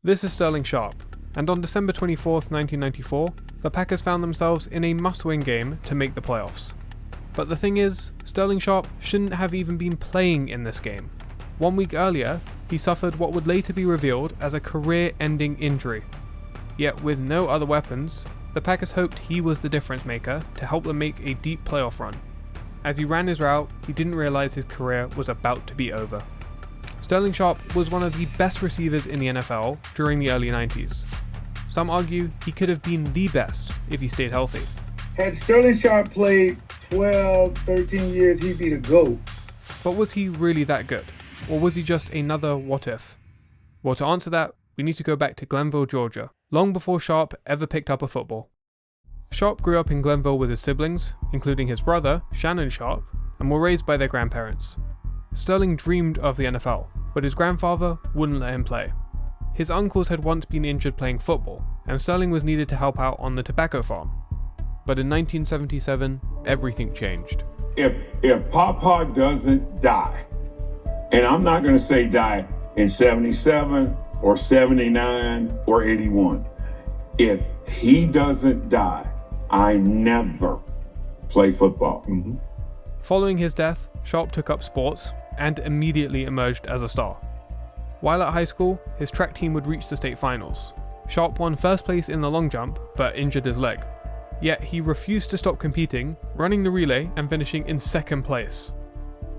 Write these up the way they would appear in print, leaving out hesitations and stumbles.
This is Sterling Sharpe, and on December 24th, 1994, the Packers found themselves in a must-win game to make the playoffs. But the thing is, Sterling Sharpe shouldn't have even been playing in this game. 1 week earlier, he suffered what would later be revealed as a career-ending injury. Yet with no other weapons, the Packers hoped he was the difference maker to help them make a deep playoff run. As he ran his route, he didn't realize his career was about to be over. Sterling Sharpe was one of the best receivers in the NFL during the early 90s. Some argue he could have been the best if he stayed healthy. Had Sterling Sharpe played 12, 13 years, he'd be the GOAT. But was he really that good? Or was he just another what if? Well, to answer that, we need to go back to Glenville, Georgia, long before Sharpe ever picked up a football. Sharpe grew up in Glenville with his siblings, including his brother, Shannon Sharpe, and were raised by their grandparents. Sterling dreamed of the NFL, but his grandfather wouldn't let him play. His uncles had once been injured playing football, and Sterling was needed to help out on the tobacco farm. But in 1977, everything changed. If Papa doesn't die, and I'm not going to say die in 77 or 79 or 81, if he doesn't die, I never play football. Mm-hmm. Following his death, Sharpe took up sports and immediately emerged as a star. While at high school, his track team would reach the state finals. Sharpe won first place in the long jump, but injured his leg. Yet he refused to stop competing, running the relay and finishing in second place.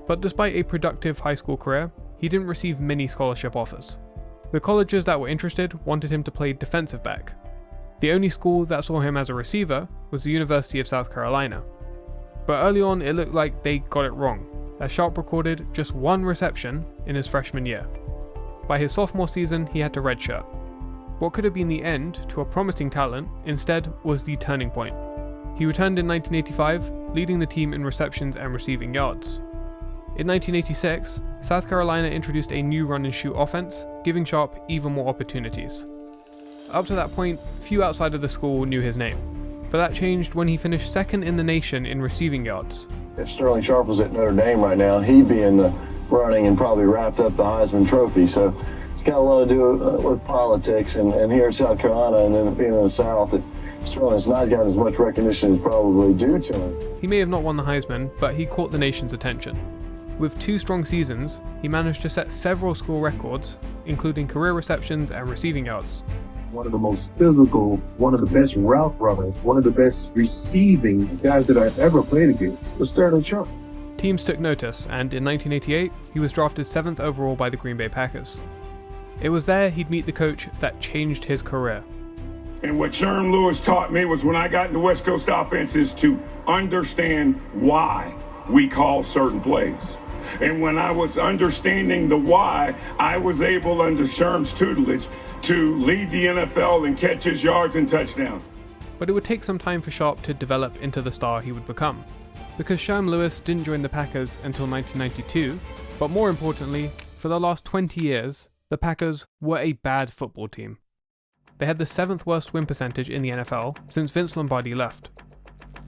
But despite a productive high school career, he didn't receive many scholarship offers. The colleges that were interested wanted him to play defensive back. The only school that saw him as a receiver was the University of South Carolina. But early on it looked like they got it wrong, as Sharpe recorded just one reception in his freshman year. By his sophomore season, he had to redshirt. What could have been the end to a promising talent instead was the turning point. He returned in 1985, leading the team in receptions and receiving yards. In 1986, South Carolina introduced a new run-and-shoot offense, giving Sharpe even more opportunities. Up to that point, few outside of the school knew his name, but that changed when he finished second in the nation in receiving yards. If Sterling Sharpe was at Notre Dame right now, he'd be in the running and probably wrapped up the Heisman Trophy. So it's got a lot to do with politics. And here in South Carolina and then being in the South, Sterling's not gotten as much recognition as probably due to him. He may have not won the Heisman, but he caught the nation's attention. With 2 strong seasons, he managed to set several school records, including career receptions and receiving yards. One of the most physical, one of the best route runners, one of the best receiving guys that I've ever played against was Sterling Sharpe. Teams took notice, and in 1988, he was drafted 7th overall by the Green Bay Packers. It was there he'd meet the coach that changed his career. And what Sherm Lewis taught me was when I got into West Coast offenses to understand why we call certain plays. And when I was understanding the why, I was able, under Sherm's tutelage, to lead the NFL in catches, yards, and touchdowns. But it would take some time for Sharpe to develop into the star he would become. Because Sherm Lewis didn't join the Packers until 1992, but more importantly, for the last 20 years, the Packers were a bad football team. They had the 7th worst win percentage in the NFL since Vince Lombardi left.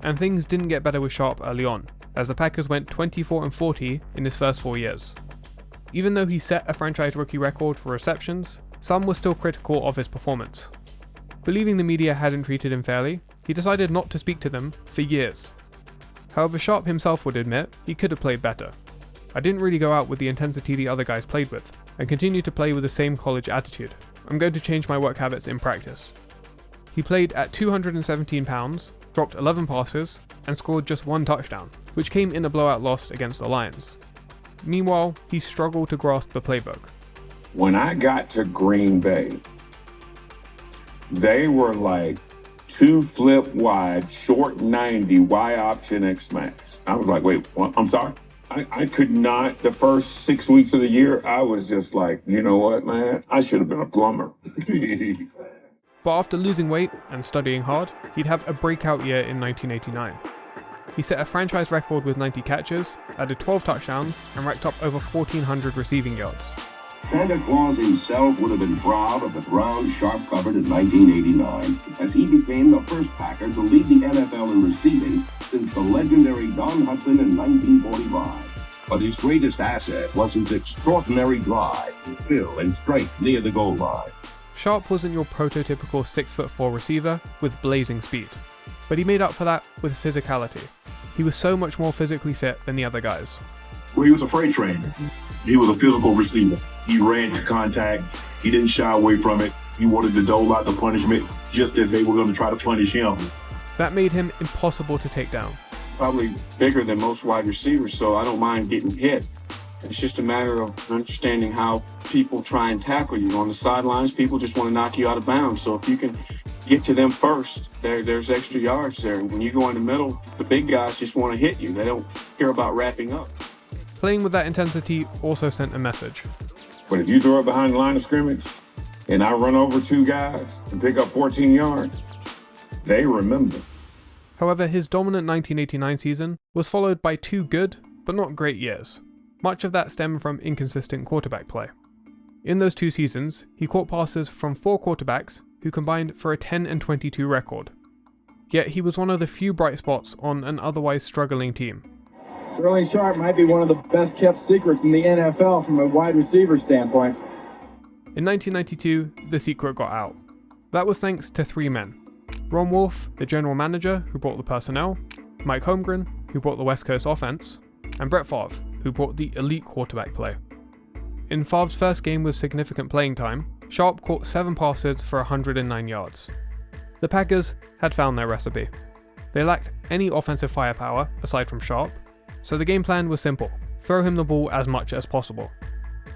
And things didn't get better with Sharpe early on, as the Packers went 24-40 in his first 4 years. Even though he set a franchise rookie record for receptions, some were still critical of his performance. Believing the media hadn't treated him fairly, he decided not to speak to them for years. However, Sharpe himself would admit he could have played better. I didn't really go out with the intensity the other guys played with, and continued to play with the same college attitude. I'm going to change my work habits in practice. He played at 217 pounds, dropped 11 passes, and scored just 1 touchdown, which came in a blowout loss against the Lions. Meanwhile, he struggled to grasp the playbook. When I got to Green Bay, they were like 2 flip wide, short 90, Y option X max. I was like, wait, what? I'm sorry? I could not, the first 6 weeks of the year, I was just like, you know what, man? I should have been a plumber. But after losing weight and studying hard, he'd have a breakout year in 1989. He set a franchise record with 90 catches, added 12 touchdowns, and racked up over 1,400 receiving yards. Santa Claus himself would have been proud of the ground Sharpe covered in 1989, as he became the first Packer to lead the NFL in receiving since the legendary Don Hutson in 1945. But his greatest asset was his extraordinary drive, skill, and strength near the goal line. Sharpe wasn't your prototypical 6'4" receiver with blazing speed, but he made up for that with physicality. He was so much more physically fit than the other guys. Well, he was a freight train. He was a physical receiver. He ran to contact. He didn't shy away from it. He wanted to dole out the punishment just as they were going to try to punish him. That made him impossible to take down. Probably bigger than most wide receivers, so I don't mind getting hit. It's just a matter of understanding how people try and tackle you. On the sidelines, people just want to knock you out of bounds. So if you can get to them first, there's extra yards there. When you go in the middle, the big guys just want to hit you. They don't care about wrapping up. Playing with that intensity also sent a message. But if you throw it behind the line of scrimmage and I run over 2 guys and pick up 14 yards, they remember. However, his dominant 1989 season was followed by 2 good, but not great years. Much of that stemmed from inconsistent quarterback play. In those 2 seasons, he caught passes from 4 quarterbacks who combined for a 10-22 record. Yet he was one of the few bright spots on an otherwise struggling team. Sterling Sharpe might be one of the best kept secrets in the NFL from a wide receiver standpoint. In 1992, the secret got out. That was thanks to 3 men. Ron Wolf, the general manager who brought the personnel, Mike Holmgren, who brought the West Coast offense, and Brett Favre, who brought the elite quarterback play. In Favre's first game with significant playing time, Sharpe caught 7 passes for 109 yards. The Packers had found their recipe. They lacked any offensive firepower aside from Sharpe, so the game plan was simple: throw him the ball as much as possible.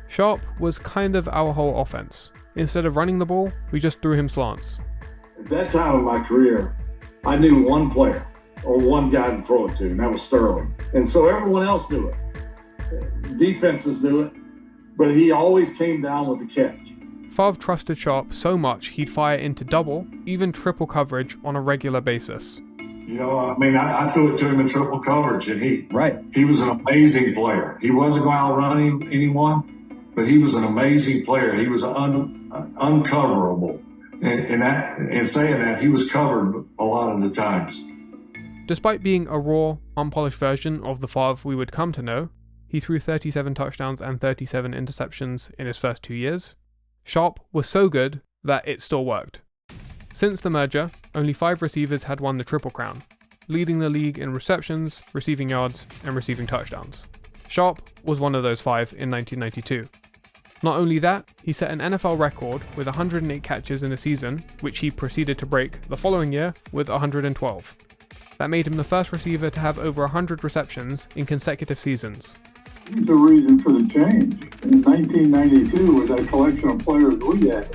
Sharpe was kind of our whole offense. Instead of running the ball, we just threw him slants. At that time of my career, I knew one player or one guy to throw it to, and that was Sterling. And so everyone else knew it. Defenses knew it, but he always came down with the catch. Favre trusted Sharpe so much he'd fire into double, even triple coverage on a regular basis. You know, I threw it to him in triple coverage, and he was an amazing player. He wasn't outrunning anyone, but he was an amazing player. He was uncoverable. And saying that, he was covered a lot of the times. Despite being a raw, unpolished version of the Favre we would come to know, he threw 37 touchdowns and 37 interceptions in his first 2 years. Sharpe was so good that it still worked. Since the merger, only 5 receivers had won the Triple Crown, leading the league in receptions, receiving yards, and receiving touchdowns. Sharpe was one of those 5 in 1992. Not only that, he set an NFL record with 108 catches in a season, which he proceeded to break the following year with 112. That made him the first receiver to have over 100 receptions in consecutive seasons. He's the reason for the change. In 1992, with that collection of players we had,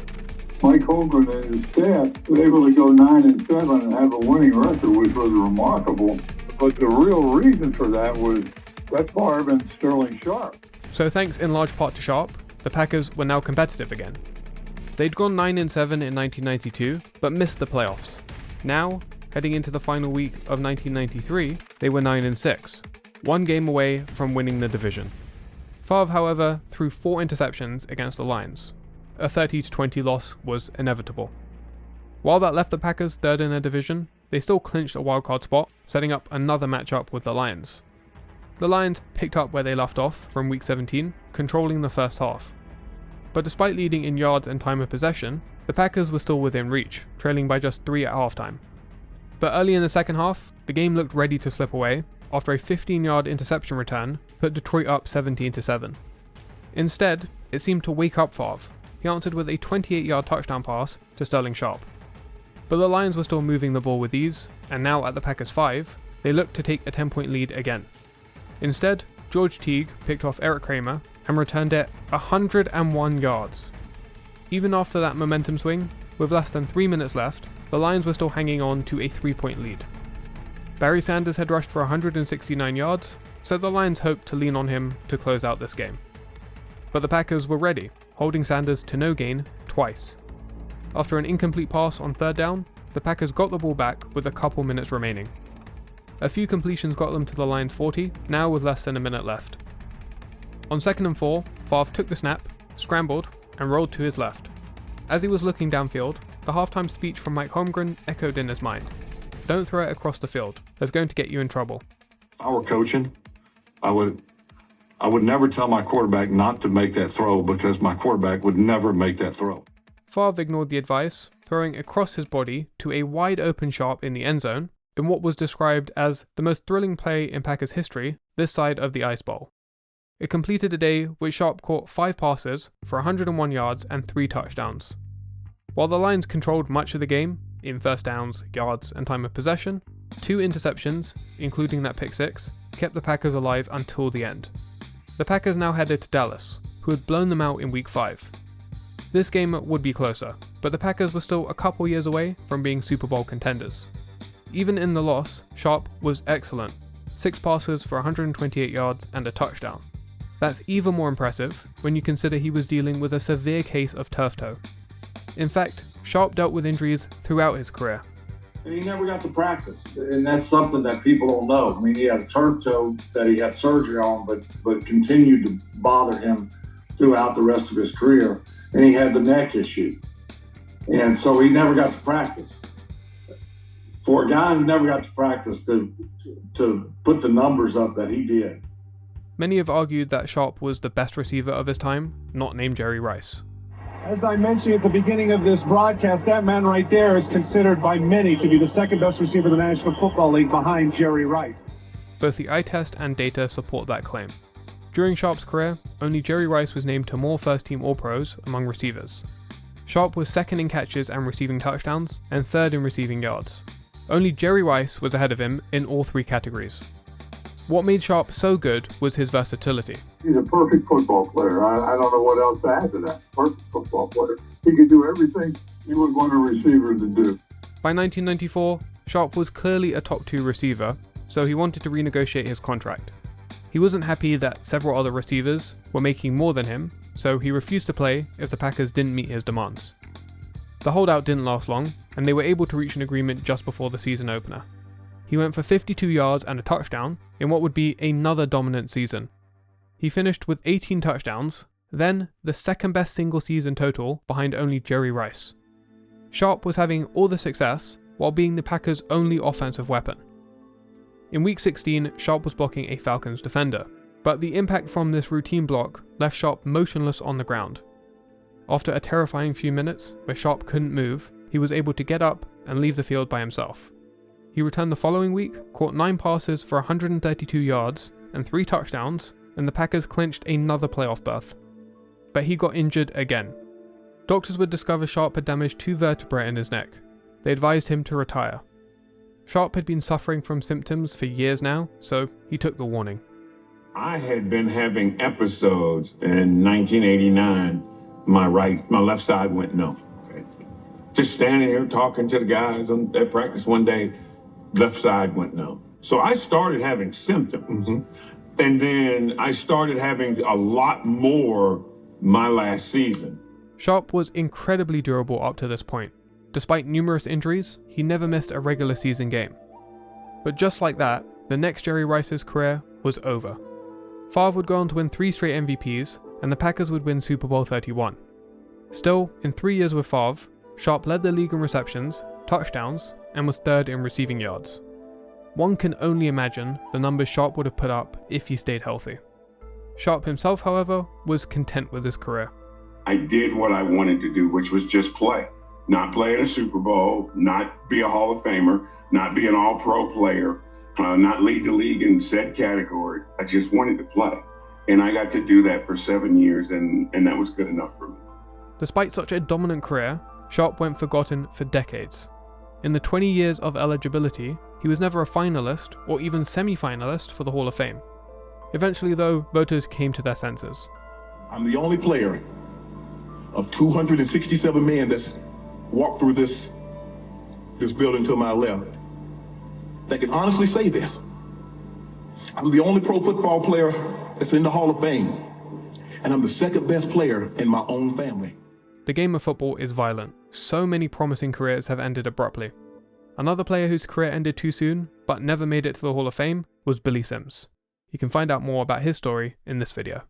Mike Holmgren and his staff were able to go 9-7 and have a winning record, which was remarkable. But the real reason for that was Brett Favre and Sterling Sharpe. So thanks in large part to Sharpe, the Packers were now competitive again. They'd gone 9-7 in 1992, but missed the playoffs. Now, heading into the final week of 1993, they were 9-6, 1 game away from winning the division. Favre, however, threw 4 interceptions against the Lions. A 30-20 loss was inevitable. While that left the Packers 3rd in their division, they still clinched a wildcard spot, setting up another matchup with the Lions. The Lions picked up where they left off from week 17, controlling the first half. But despite leading in yards and time of possession, the Packers were still within reach, trailing by just 3 at halftime. But early in the second half, the game looked ready to slip away after a 15-yard interception return put Detroit up 17-7. Instead, it seemed to wake up Favre. He answered with a 28-yard touchdown pass to Sterling Sharpe. But the Lions were still moving the ball with ease, and now at the Packers' 5, they looked to take a 10-point lead again. Instead, George Teague picked off Eric Kramer and returned it 101 yards. Even after that momentum swing, with less than 3 minutes left, the Lions were still hanging on to a 3-point lead. Barry Sanders had rushed for 169 yards, so the Lions hoped to lean on him to close out this game. But the Packers were ready, holding Sanders to no gain twice. After an incomplete pass on 3rd down, the Packers got the ball back with a couple minutes remaining. A few completions got them to the Lions' 40, now with less than a minute left. On 2nd and 4, Favre took the snap, scrambled, and rolled to his left. As he was looking downfield, the halftime speech from Mike Holmgren echoed in his mind. Don't throw it across the field, that's going to get you in trouble. If I were coaching, I would never tell my quarterback not to make that throw, because my quarterback would never make that throw. Favre ignored the advice, throwing across his body to a wide open Sharpe in the end zone, in what was described as the most thrilling play in Packers history this side of the Ice Bowl. It completed a day which Sharpe caught 5 passes for 101 yards and 3 touchdowns. While the Lions controlled much of the game, in first downs, yards, and time of possession, 2 interceptions, including that pick 6, kept the Packers alive until the end. The Packers now headed to Dallas, who had blown them out in Week 5. This game would be closer, but the Packers were still a couple years away from being Super Bowl contenders. Even in the loss, Sharpe was excellent, 6 passes for 128 yards and a touchdown. That's even more impressive when you consider he was dealing with a severe case of turf toe. In fact, Sharpe dealt with injuries throughout his career. And he never got to practice, and that's something that people don't know. I mean, he had a turf toe that he had surgery on, but continued to bother him throughout the rest of his career, and he had the neck issue. And so he never got to practice. For a guy who never got to practice to put the numbers up that he did. Many have argued that Sharpe was the best receiver of his time, not named Jerry Rice. As I mentioned at the beginning of this broadcast, that man right there is considered by many to be the second best receiver in the National Football League behind Jerry Rice. Both the eye test and data support that claim. During Sharpe's career, only Jerry Rice was named to more first-team All-Pros among receivers. Sharpe was second in catches and receiving touchdowns, and third in receiving yards. Only Jerry Rice was ahead of him in all 3 categories. What made Sharpe so good was his versatility. He's a perfect football player. I don't know what else to add to that. Perfect football player. He could do everything you would want a receiver to do. By 1994, Sharpe was clearly a top 2 receiver, so he wanted to renegotiate his contract. He wasn't happy that several other receivers were making more than him, so he refused to play if the Packers didn't meet his demands. The holdout didn't last long, and they were able to reach an agreement just before the season opener. He went for 52 yards and a touchdown in what would be another dominant season. He finished with 18 touchdowns, then the second best single season total behind only Jerry Rice. Sharpe was having all the success while being the Packers' only offensive weapon. In Week 16, Sharpe was blocking a Falcons defender, but the impact from this routine block left Sharpe motionless on the ground. After a terrifying few minutes where Sharpe couldn't move, he was able to get up and leave the field by himself. He returned the following week, caught 9 passes for 132 yards and 3 touchdowns, and the Packers clinched another playoff berth. But he got injured again. Doctors would discover Sharpe had damaged 2 vertebrae in his neck. They advised him to retire. Sharpe had been suffering from symptoms for years now, so he took the warning. I had been having episodes in 1989. My left side went numb. Okay. Just standing here talking to the guys at practice one day, left side went numb. So I started having symptoms. And then I started having a lot more my last season. Sharpe was incredibly durable up to this point. Despite numerous injuries, he never missed a regular season game. But just like that, the next Jerry Rice's career was over. Favre would go on to win 3 straight MVPs, and the Packers would win Super Bowl 31. Still, in 3 years with Favre, Sharpe led the league in receptions, touchdowns, and was third in receiving yards. One can only imagine the numbers Sharpe would have put up if he stayed healthy. Sharpe himself, however, was content with his career. I did what I wanted to do, which was just play. Not play in a Super Bowl, not be a Hall of Famer, not be an all-pro player, not lead the league in said category. I just wanted to play. And I got to do that for 7 years, and that was good enough for me. Despite such a dominant career, Sharpe went forgotten for decades. In the 20 years of eligibility, he was never a finalist or even semi-finalist for the Hall of Fame. Eventually though, voters came to their senses. I'm the only player of 267 men that's walked through this building to my left that can honestly say this. I'm the only pro football player that's in the Hall of Fame, and I'm the second best player in my own family. The game of football is violent. So many promising careers have ended abruptly. Another player whose career ended too soon, but never made it to the Hall of Fame, was Billy Sims. You can find out more about his story in this video.